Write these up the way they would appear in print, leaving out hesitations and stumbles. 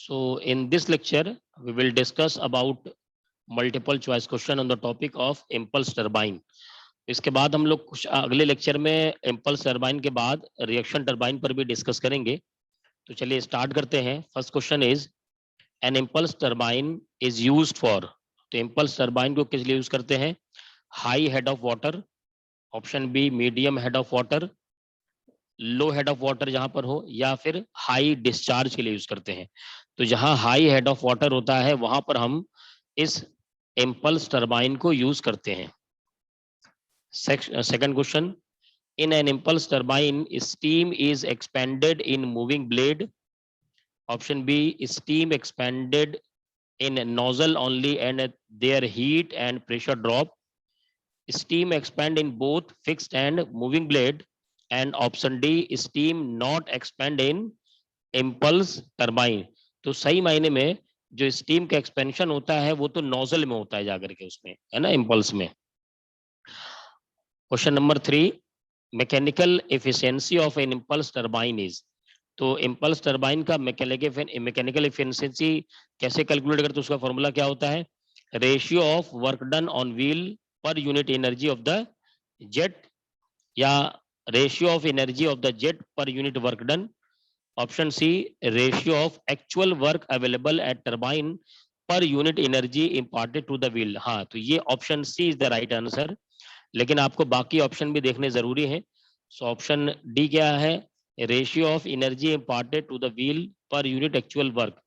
So in this lecture, we will discuss about multiple choice question on the topic of impulse turbine. इसके बाद हम लोग कुछ अगले लेक्चर में इम्पल्स टरबाइन के बाद रिएक्शन टरबाइन पर भी डिस्कस करेंगे. तो चलिए स्टार्ट करते हैं. First question is an impulse turbine is used for. तो इम्पल्स टरबाइन को किस लिए यूज करते हैं? High head of water, option B medium head of water, low head of water जहां पर हो, या फिर हाई डिस्चार्ज के लिए यूज करते हैं. तो जहां हाई हेड ऑफ वाटर होता है वहां पर हम इस इम्पल्स टरबाइन को यूज करते हैं. Second question, in an impulse turbine steam is expanded in moving blade. Option B, steam expanded in nozzle only and their heat and pressure drop. Steam expand in both fixed and moving blade. And option D, steam not expand in impulse turbine. तो सही मायने में जो steam का expansion होता है वो तो नोजल में होता है जाकर के, उसमें है ना, इम्पल्स में. Question number 3, mechanical efficiency of an impulse turbine is. तो इम्पल्स टरबाइन का मैकेनिकल एफिशिएंसी कैसे कैलकुलेट करते हैं, उसका फॉर्मूला क्या होता है? Ratio of work done on wheel per unit energy of the jet, या ratio of energy of the jet per unit work done. Option C, ratio of actual work available at turbine per unit energy imparted to the wheel. हाँ, तो ये option C is the right answer, लेकिन आपको बाकी option भी देखने जरूरी है. सो ऑप्शन डी क्या है? Ratio of energy imparted to the wheel per unit actual work.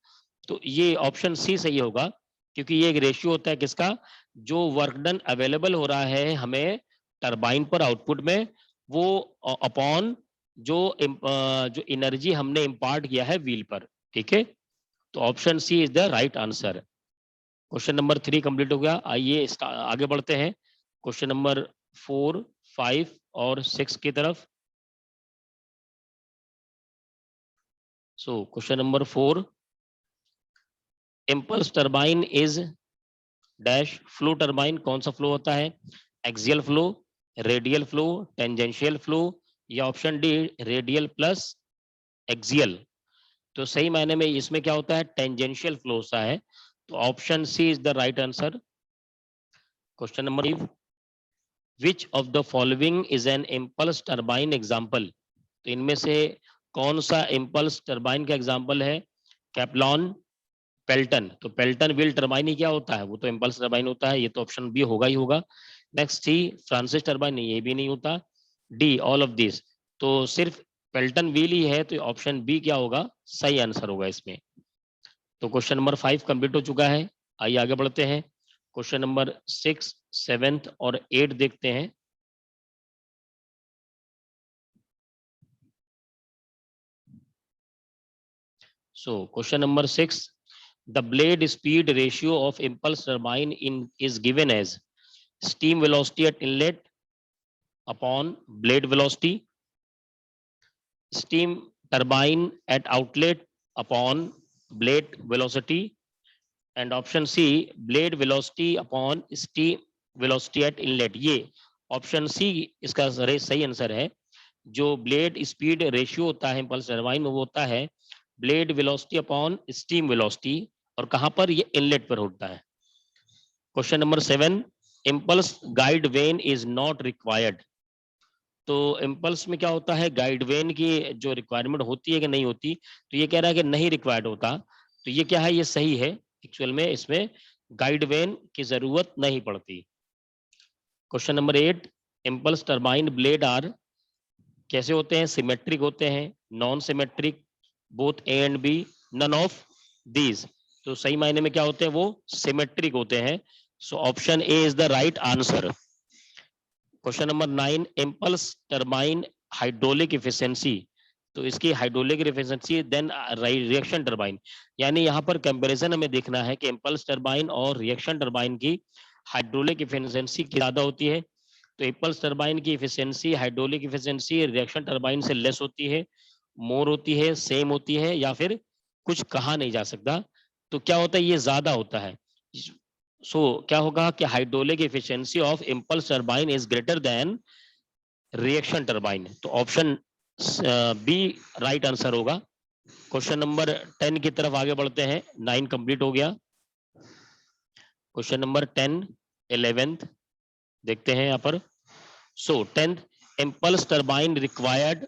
तो ये ऑप्शन सी सही होगा, क्योंकि ये एक रेशियो होता है किसका? जो वर्क डन अवेलेबल हो रहा है हमें टरबाइन पर आउटपुट में, वो अपॉन जो एनर्जी हमने इम्पार्ट किया है व्हील पर. ठीक है, तो option C is the right answer. Question number 3 complete हो गया. आइए आगे बढ़ते हैं क्वेश्चन नंबर 4, 5 और 6 की तरफ. So question number 4, impulse turbine is dash flow turbine. कौन सा फ्लो होता है? Axial flow, radial flow, tangential flow, या option D radial plus axial. तो सही मायने में इसमें क्या होता है? टेंजेंशियल फ्लो होता है. तो option C is the right answer. Question number 5, which of the following is an impulse turbine example. तो इनमें से कौन सा इम्पल्स टरबाइन का एग्जाम्पल है? कैप्लॉन, पेल्टन. तो पेल्टन व्हील टरबाइन ही क्या होता है? वो तो इम्पल्स टरबाइन होता है. ये तो ऑप्शन बी होगा ही होगा. नेक्स्ट सी, फ्रांसिस टरबाइन, ये भी नहीं होता. D, all of this. तो सिर्फ पेल्टन व्हील ही है, तो ऑप्शन बी क्या होगा? सही आंसर होगा इसमें. तो क्वेश्चन नंबर 5 कंप्लीट हो चुका है. आइए आगे बढ़ते हैं. क्वेश्चन नंबर 6, 7 और 8 देखते हैं. So question number 6, the blade speed ratio of impulse turbine is given as steam velocity at inlet upon blade velocity, steam turbine at outlet upon blade velocity, and option C, blade velocity upon steam velocity at inlet. ये option सी इसका सही answer है. जो blade speed ratio होता है impulse turbine में, वो होता है blade velocity upon steam velocity, और कहां पर? ये इनलेट पर होता है. Question number 7, impulse guide when is not required. तो इम्पल्स में क्या होता है? गाइड वेन की जो रिक्वायरमेंट होती है कि नहीं होती? तो ये कह रहा है कि नहीं रिक्वायर्ड होता. तो ये क्या है? ये सही है. एक्चुअल में इसमें गाइड वेन की जरूरत नहीं पड़ती. Question number 8, impulse turbine blade are कैसे होते हैं? सिमेट्रिक होते हैं, non symmetric, both A and B, none of these. तो सही मायने में क्या होते हैं? वो सिमेट्रिक होते हैं. So option A is the right answer. Question number 9, impulse turbine hydraulic efficiency. तो इसकी hydraulic efficiency then reaction turbine, यानी यहाँ पर कंपैरिजन हमें देखना है कि इम्पल्स टरबाइन और रिएक्शन टरबाइन की हाइड्रोलिक इफिशिएंसी ज्यादा होती है. तो इम्पल्स टरबाइन की efficiency, hydraulic efficiency reaction turbine से लेस होती है, मोर होती है, सेम होती है, या फिर कुछ कहा नहीं जा सकता. तो क्या होता है? ये ज्यादा होता है. सो क्या होगा कि hydraulic efficiency of impulse turbine is greater than reaction turbine. तो ऑप्शन बी राइट आंसर होगा. क्वेश्चन नंबर 10 की तरफ आगे बढ़ते हैं। 9 कंप्लीट हो गया। क्वेश्चन नंबर 10, 11th देखते हैं यहाँ पर। So 10th, impulse turbine required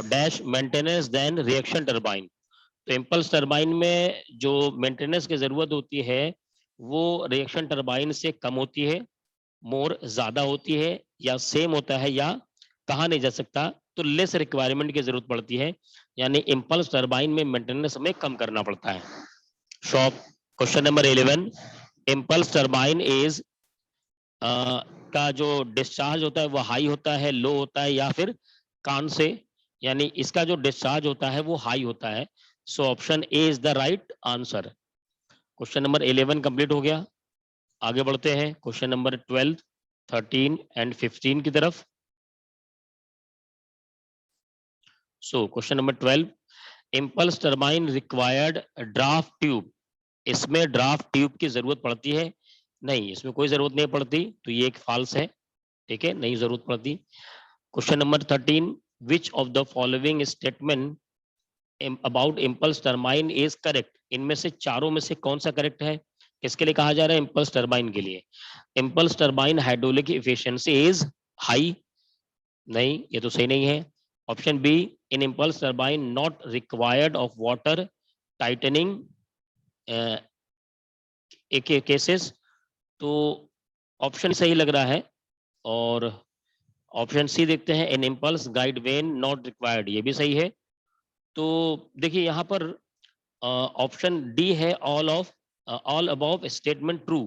dash maintenance then reaction turbine. तो इम्पल्स टरबाइन में जो मेंटेनेंस की जरूरत होती है वो रिएक्शन टरबाइन से कम होती है, मोर ज्यादा होती है, या सेम होता है, या कहा नहीं जा सकता। तो लेस रिक्वायरमेंट की जरूरत पड़ती है, यानी इम्पल्स टरबाइन में मेंटेनेंस हमें कम करना पड़ता है। Shop question number 11, impulse turbine is का जो डिस्चार्ज होता है वो हाई होता है, लो होता है, या फिर कान से, यानी इसका जो डिस्चार्ज होता है वो हाई होता है। सो option A is the right answer. Question number 11 complete हो गया। आगे बढ़ते हैं क्वेश्चन नंबर 12, 13 एंड 15 की तरफ। So question number 12, impulse turbine required draft tube. इसमें ड्राफ्ट ट्यूब की जरूरत पड़ती है? नहीं, इसमें कोई जरूरत नहीं पड़ती, तो ये एक फॉल्स है। ठीक है, नहीं जरूरत पड़ती। Question number 13, which of the following statement about impulse turbine is correct. इनमें से चारों में से कौन सा करेक्ट है? किसके लिए कहा जा रहा है? इम्पल्स टरबाइन के लिए। Impulse turbine hydraulic efficiency is high. नहीं, ये तो सही नहीं है। Option B, in impulse turbine not required of water tightening cases. तो ऑप्शन सही लग रहा है। और ऑप्शन सी देखते हैं, in impulse guide vane not required, ये भी सही है। तो देखिए यहाँ पर ऑप्शन डी है, ऑल अबव स्टेटमेंट ट्रू।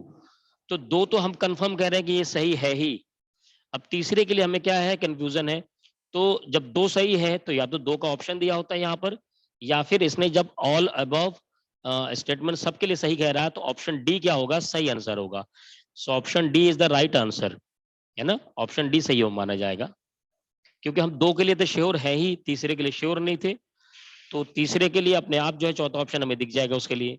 तो दो तो हम कंफर्म कह रहे हैं कि ये सही है ही। अब तीसरे के लिए हमें क्या है, कंफ्यूजन है। तो जब दो सही है तो या तो दो का ऑप्शन दिया होता है यहाँ पर, या फिर इसने जब ऑल अबव स्टेटमेंट सबके लिए सही कह रहा है तो ऑप्शन डी क्या होगा, सही आंसर होगा। So option D is the right answer, है ना। ऑप्शन डी सही हो माना जाएगा, क्योंकि हम दो के लिए तो श्योर है ही, तीसरे के लिए श्योर नहीं थे। तो तीसरे के लिए अपने आप जो है चौथा ऑप्शन हमें दिख जाएगा उसके लिए।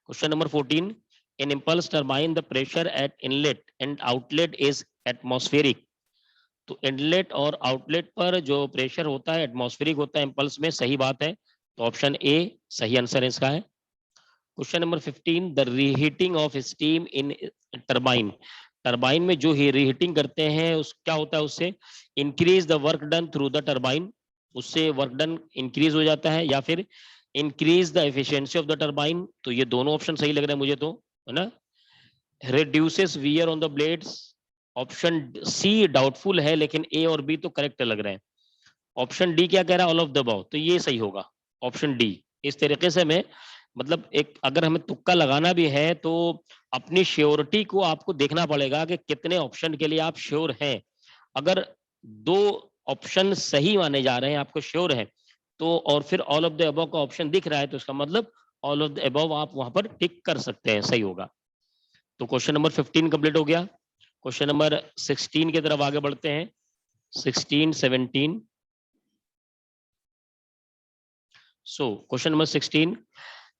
Question number 14, in impulse turbine the pressure at inlet and outlet is atmospheric. तो इनलेट और आउटलेट पर जो प्रेशर होता है एटमॉस्फेरिक होता है इम्पल्स में, सही बात है। तो ऑप्शन ए सही आंसर इसका है। Question number 15, the reheating of steam in turbine. Turbine में जो ही रीहीटिंग करते हैं उस क्या होता है, उससे increase the work done through the turbine, उससे वर्क डन इंक्रीज हो जाता है, या फिर increase the efficiency of the turbine. तो ये दोनों ऑप्शन सही लग रहे हैं मुझे तो, है ना। Reduces wear on the blades, option C doubtful है, लेकिन ए और बी तो करेक्ट लग रहे हैं। ऑप्शन डी क्या कह रहा है, ऑल ऑफ द अबव, तो ये सही होगा ऑप्शन डी। इस तरीके से मैं मतलब एक अगर हमें तुक्का लगाना भी है तो अपनी श्योरिटी को आपको देखना पड़ेगा कि कितने ऑप्शन के लिए आप श्योर हैं। अगर दो ऑप्शन सही माने जा रहे हैं, आपको श्योर है, तो और फिर ऑल ऑफ द अबव का ऑप्शन दिख रहा है, तो इसका मतलब ऑल ऑफ द अबव आप वहां पर टिक कर सकते हैं, सही होगा। तो क्वेश्चन नंबर 15 कंप्लीट हो गया। क्वेश्चन नंबर 16 की तरफ आगे बढ़ते हैं। 16, 17। So question number 16,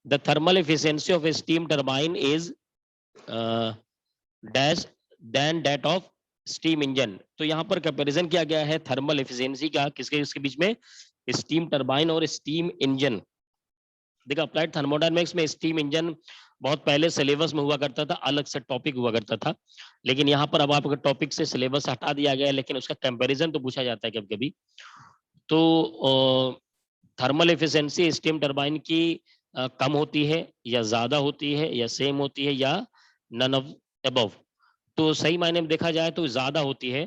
the thermal efficiency of a steam turbine is dash than that of steam engine। तो यहाँ पर कंपैरिजन किया गया है थर्मल एफिशिएंसी का, किसके इसके बीच में, स्टीम टरबाइन और स्टीम इंजन। देखो अप्लाइड थर्मोडायनेमिक्स में स्टीम इंजन बहुत पहले सिलेबस में हुआ करता था, अलग से टॉपिक हुआ करता था। लेकिन यहाँ पर अब आपके टॉपिक से सिलेबस हटा दिया गया है, लेकिन उसका कंपैरिजन तो पूछा जाता है कभी कभी। तो थर्मल एफिशिएंसी स्टीम टरबाइन की कम होती है, या ज्यादा होती है, या सेम होती है, या नन ऑफ अबव। तो सही मायने में देखा जाए तो ज्यादा होती है।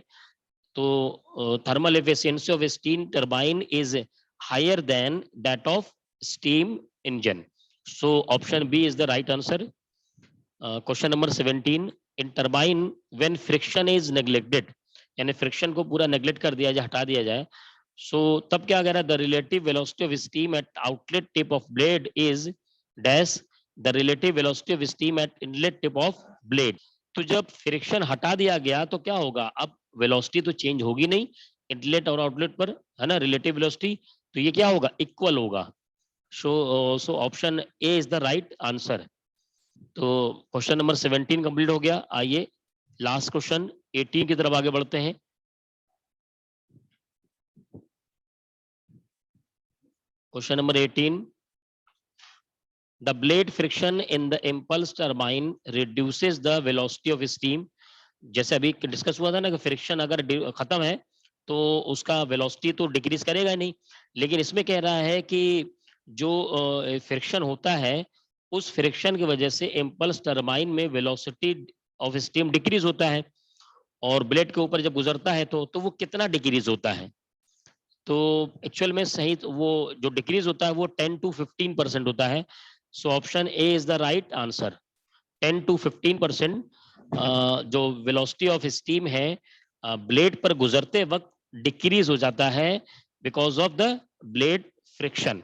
तो thermal efficiency of steam turbine is higher than that of steam engine. So option B is the right answer. Question number 17, in turbine when friction is neglected, यानी फ्रिक्शन को पूरा नेग्लेक्ट कर दिया जाए, हटा दिया जाए, सो तब क्या कह रहा है, the relative velocity of steam eight outlet tip of blade is dash the relative velocity of steam eight inlet tip of blade. तो जब फ्रिक्शन हटा दिया गया तो क्या होगा, अब वेलोसिटी तो चेंज होगी नहीं इनलेट और आउटलेट पर, है ना, रिलेटिव वेलोसिटी। तो ये क्या होगा, इक्वल होगा। सो option A is the right answer. तो क्वेश्चन नंबर 17 कंप्लीट हो गया। आइए लास्ट क्वेश्चन 18 की तरफ आगे बढ़ते हैं। Question number 18, the blade friction in the impulse turbine reduces the velocity of steam. जैसे अभी डिस्कस हुआ था ना कि फ्रिक्शन अगर खत्म है तो उसका वेलोसिटी तो डिक्रीज करेगा नहीं, लेकिन इसमें कह रहा है कि जो फ्रिक्शन होता है उस फ्रिक्शन की वजह से इम्पल्स टर्बाइन में वेलोसिटी ऑफ स्टीम डिक्रीज होता है, और ब्लेड के ऊपर जब गुजरता है तो वो कितना डिक्रीज होता है। तो एक्चुअल में सही तो वो जो डिक्रीज होता है वो 10 to 15% होता है। सो option A is the right answer. 10 to 15% जो वेलोसिटी ऑफ स्टीम है ब्लेड पर गुजरते वक्त डिक्रीज हो जाता है because of the blade friction.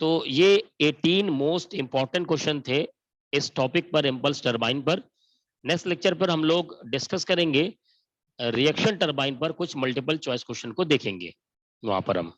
तो ये 18 मोस्ट इंपॉर्टेंट क्वेश्चन थे इस टॉपिक पर, इम्पल्स टरबाइन पर। नेक्स्ट लेक्चर पर हम लोग डिस्कस करेंगे रिएक्शन टरबाइन पर, कुछ मल्टीपल चॉइस क्वेश्चन को देखेंगे वहां पर हम।